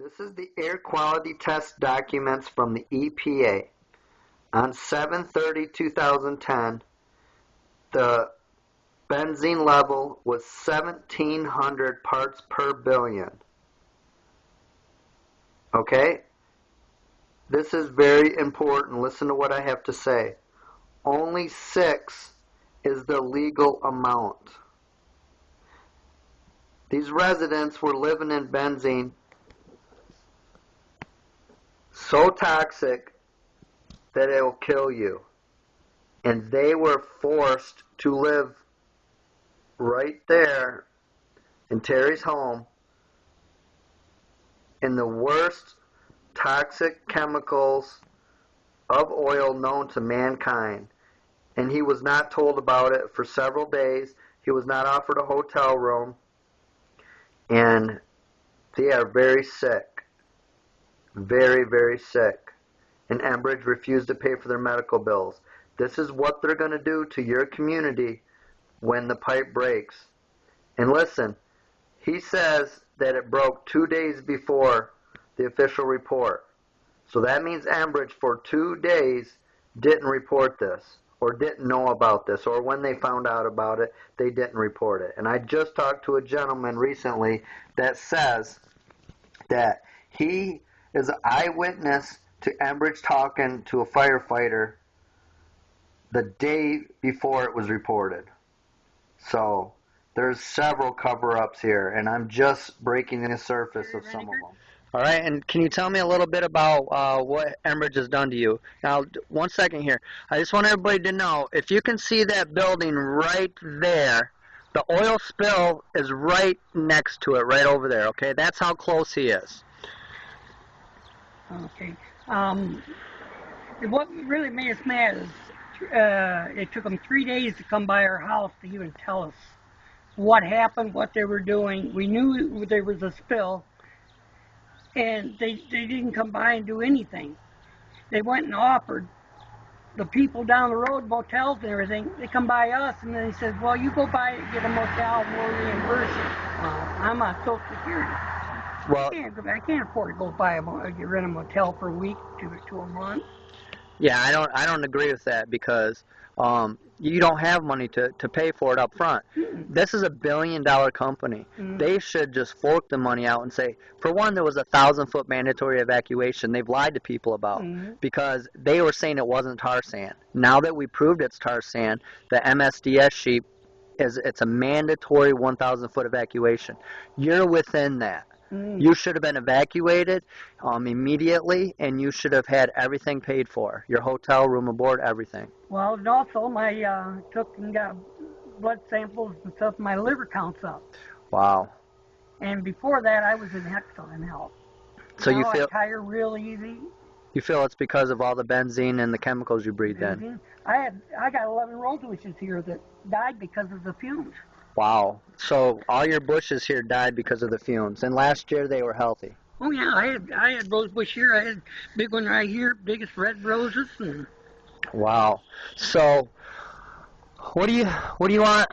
This is the air quality test documents from the EPA. On 7/30/2010, the benzene level was 1,700 parts per billion. Okay? This is very important. Listen to what I have to say. Only 6 is the legal amount. These residents were living in benzene so toxic that it will kill you. And they were forced to live right there in Terry's home in the worst toxic chemicals of oil known to mankind. And he was not told about it for several days. He was not offered a hotel room. And they are very sick. Very, very sick. And Enbridge refused to pay for their medical bills. This is what they're going to do to your community when the pipe breaks. And listen, he says that it broke 2 days before the official report. So that means Enbridge for 2 days didn't report this, or didn't know about this, or when they found out about it, they didn't report it. And I just talked to a gentleman recently that says that he is an eyewitness to Enbridge talking to a firefighter the day before it was reported. So there's several cover-ups here, and I'm just breaking the surface of some of them. All right, and can you tell me a little bit about what Enbridge has done to you? Now, 1 second here. I just want everybody to know, if you can see that building right there, the oil spill is right next to it, right over there, okay? That's how close he is. Okay. What really made us mad is it took them 3 days to come by our house to even tell us what happened, what they were doing. We knew there was a spill, and they didn't come by and do anything. They went and offered the people down the road, motels and everything. They come by us, and then they said, well, you go by and get a motel, and we'll reimburse you. I'm on Social Security. Well, I can't afford to go buy rent a motel for a week to a month. Yeah, I don't agree with that, because you don't have money to pay for it up front. This is a $1 billion company. They should just fork the money out and say, for one, there was a 1,000-foot mandatory evacuation they've lied to people about, because they were saying it wasn't tar sand. Now that we proved it's tar sand, the MSDS sheet it's a mandatory 1,000-foot evacuation. You're within that. You should have been evacuated immediately, and you should have had everything paid for. Your hotel, room and board, everything. Well, and also took and got blood samples and stuff, my liver counts up. Wow. And before that, I was in excellent health. So now you feel I tire real easy. You feel it's because of all the benzene and the chemicals you breathe in? I got 11 rosebushes here that died because of the fumes. Wow. So all your bushes here died because of the fumes, and last year they were healthy. Oh yeah, I had rosebush here. I had big one right here, biggest red roses. And wow. So what do you want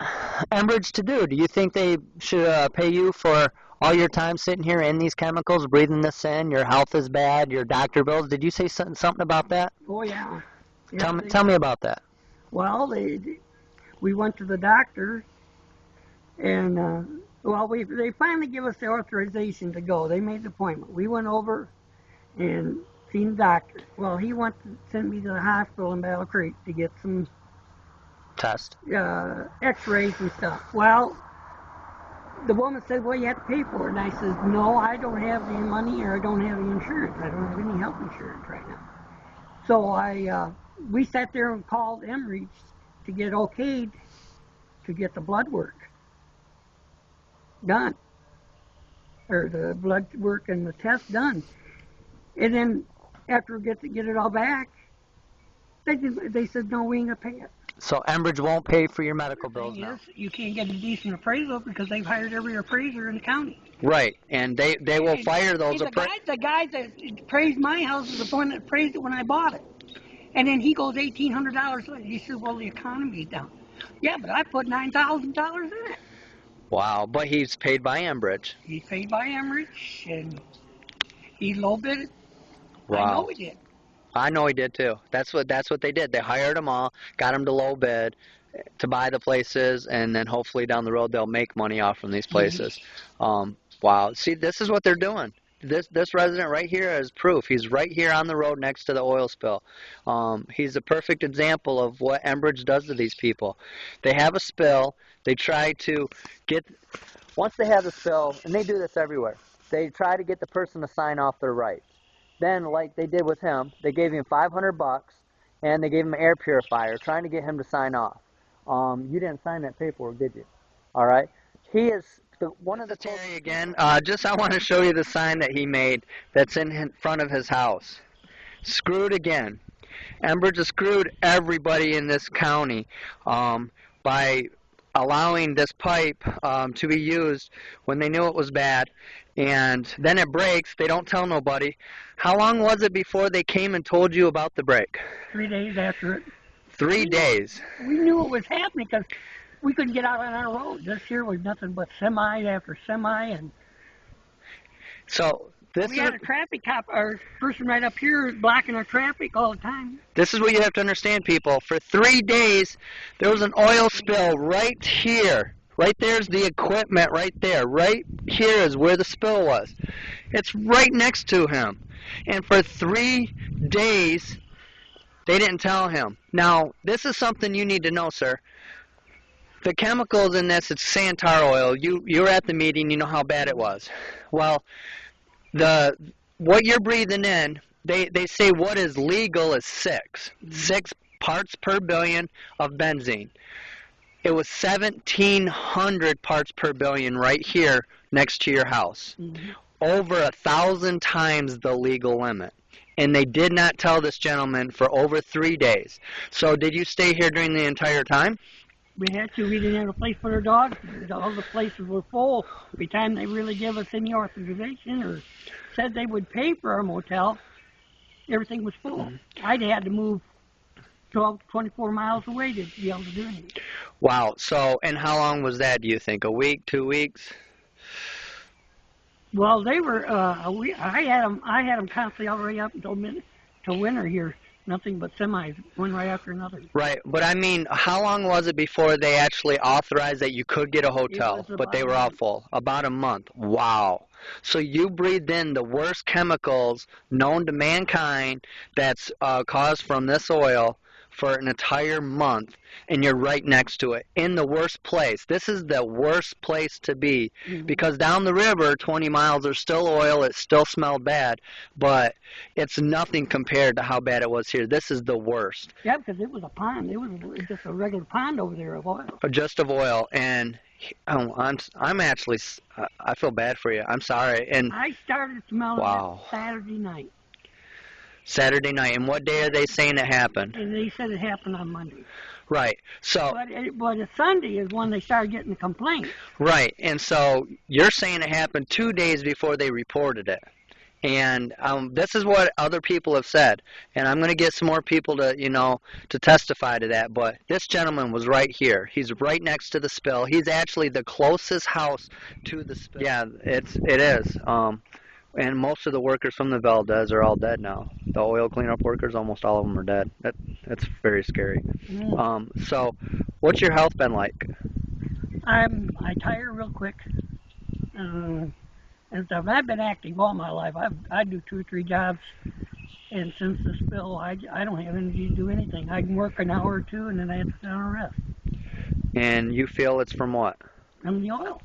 Enbridge to do? Do you think they should pay you for all your time sitting here in these chemicals, breathing this in? Your health is bad. Your doctor bills. Did you say something about that? Oh yeah. Tell me about that. Well, we went to the doctor. And, they finally give us the authorization to go. They made the appointment. We went over and seen the doctor. Well, he sent me to the hospital in Battle Creek to get some test, x-rays and stuff. Well, the woman said, well, you have to pay for it. And I said, no, I don't have any money, or I don't have any insurance. I don't have any health insurance right now. So we sat there and called Enbridge to get okayed to get the blood work done, or the blood work and the test done. And then after we get it all back, they said, no, we ain't gonna pay it. So Enbridge won't pay for your medical bills now? You can't get a decent appraisal because they've hired every appraiser in the county. Right, and they will fire those appraisers. The guy that appraised my house is the one that appraised it when I bought it. And then he goes $1,800 later. He said, well, the economy's down. Yeah, but I put $9,000 in it. Wow, but he's paid by Enbridge. He's paid by Enbridge, and He low bid it. Wow. I know he did. I know he did too. That's what they did. They hired them all, got them to low bid to buy the places, and then hopefully down the road they'll make money off from these places. Wow. See, this is what they're doing. This resident right here is proof. He's right here on the road next to the oil spill. He's a perfect example of what Enbridge does to these people. They have a spill. They try to get, once they have the spill, and they do this everywhere, they try to get the person to sign off their rights. Then, like they did with him, they gave him $500 and they gave him an air purifier, trying to get him to sign off. You didn't sign that paperwork, did you? All right. He is one of the Terry again. I want to show you the sign that he made that's in front of his house. Screwed again. Enbridge has screwed everybody in this county by allowing this pipe to be used when they knew it was bad, and then it breaks. They don't tell nobody. How long was it before they came and told you about the break? 3 days after it. 3 days. We knew it was happening because we couldn't get out on our road. This here was nothing but semi after semi, and so we had a traffic cop, or person right up here blocking our traffic all the time. This is what you have to understand, people. For 3 days, there was an oil spill right here. Right there's the equipment right there. Right here is where the spill was. It's right next to him. And for 3 days, they didn't tell him. Now, this is something you need to know, sir. The chemicals in this, it's santar oil. You were at the meeting, you know how bad it was. Well, what you're breathing in, they say what is legal is 6 parts per billion of benzene. It was 1,700 parts per billion right here next to your house. Over 1,000 times the legal limit. And they did not tell this gentleman for over 3 days. So did you stay here during the entire time? We had to. We didn't have a place for our dogs. All the places were full. Every time they really give us any authorization or said they would pay for our motel, everything was full. I'd had to move 12 to 24 miles away to be able to do anything. Wow. So, and how long was that, do you think? A week, 2 weeks? Well, they were. I had them constantly all the way up until winter here. Nothing but semis, one right after another. Right, but I mean, how long was it before they actually authorized that you could get a hotel, but they were all full? About a month. Wow. So you breathed in the worst chemicals known to mankind that's caused from this oil for an entire month, and you're right next to it, in the worst place. This is the worst place to be, because down the river, 20 miles, there's still oil, it still smelled bad, but it's nothing compared to how bad it was here. This is the worst. Yeah, because it was a pond. It was just a regular pond over there of oil. Just of oil, and I'm actually, I feel bad for you. I'm sorry. And I started smelling it Saturday night. Saturday night. And what day are they saying it happened? And they said it happened on Monday. Right. So. But Sunday is when they started getting the complaints. Right. And so you're saying it happened 2 days before they reported it. And this is what other people have said. And I'm going to get some more people to, to testify to that. But this gentleman was right here. He's right next to the spill. He's actually the closest house to the spill. Yeah, it is. And most of the workers from the Valdez are all dead now. The oil cleanup workers, almost all of them are dead. That's very scary. So, what's your health been like? I tire real quick. And stuff. I've been active all my life. I do 2 or 3 jobs, and since the spill, I don't have energy to do anything. I can work an hour or 2, and then I have to sit down and rest. And you feel it's from what? From the oil.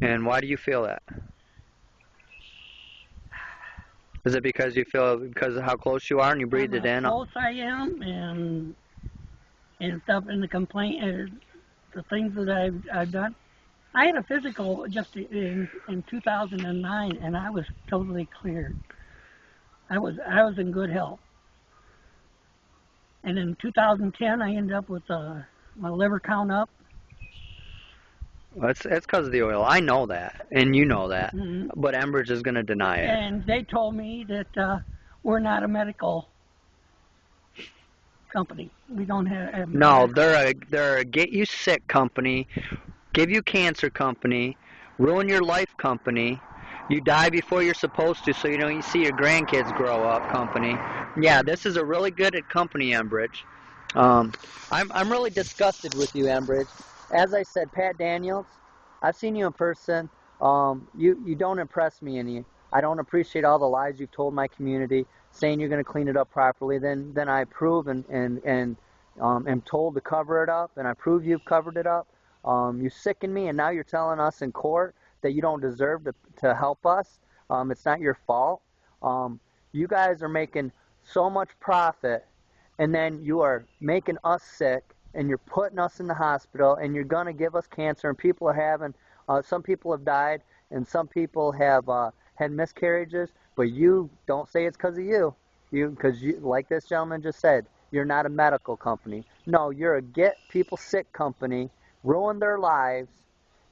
And why do you feel that? Is it because of how close you are and you breathe it in? How close I am, and stuff, and the complaint, the things that I've done. I had a physical just in 2009, and I was totally cleared. I was in good health. And in 2010, I ended up with my liver count up. Well, it's because of the oil. I know that, and you know that. But Enbridge is going to deny it. And they told me that we're not a medical company. We don't have. No, they're a get you sick company, give you cancer company, ruin your life company, You die before you're supposed to, so you don't see your grandkids grow up. Company. Yeah, this is a really good company, Enbridge. I'm really disgusted with you, Enbridge. As I said, Pat Daniels, I've seen you in person. You don't impress me any. I don't appreciate all the lies you've told my community, saying you're going to clean it up properly. Then I prove and am told to cover it up, and I prove you've covered it up. You sicken me, and now you're telling us in court that you don't deserve to help us. It's not your fault. You guys are making so much profit, and then you are making us sick, and you're putting us in the hospital, and you're going to give us cancer, and people are having, some people have died, and some people have had miscarriages, but you don't say it's because of you. Because like this gentleman just said, you're not a medical company. No, you're a get people sick company, ruin their lives,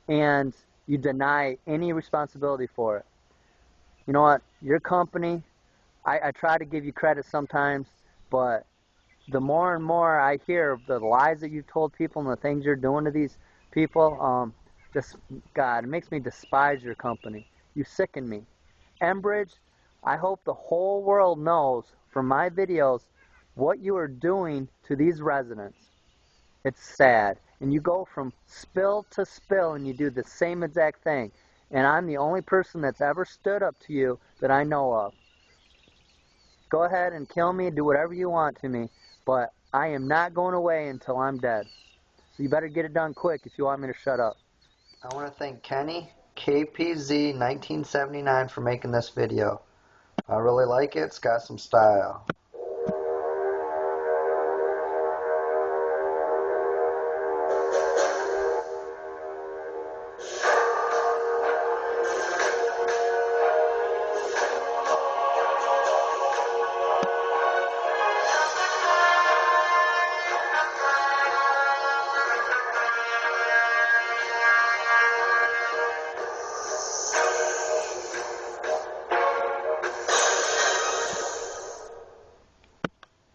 and you deny any responsibility for it. You know what? Your company, I try to give you credit sometimes, but the more and more I hear of the lies that you've told people and the things you're doing to these people, just, God, it makes me despise your company. You sicken me. Enbridge, I hope the whole world knows from my videos what you are doing to these residents. It's sad. And you go from spill to spill and you do the same exact thing. And I'm the only person that's ever stood up to you that I know of. Go ahead and kill me, do whatever you want to me, but I am not going away until I'm dead. So you better get it done quick if you want me to shut up. I want to thank Kenny, KPZ1979, for making this video. I really like it. It's got some style.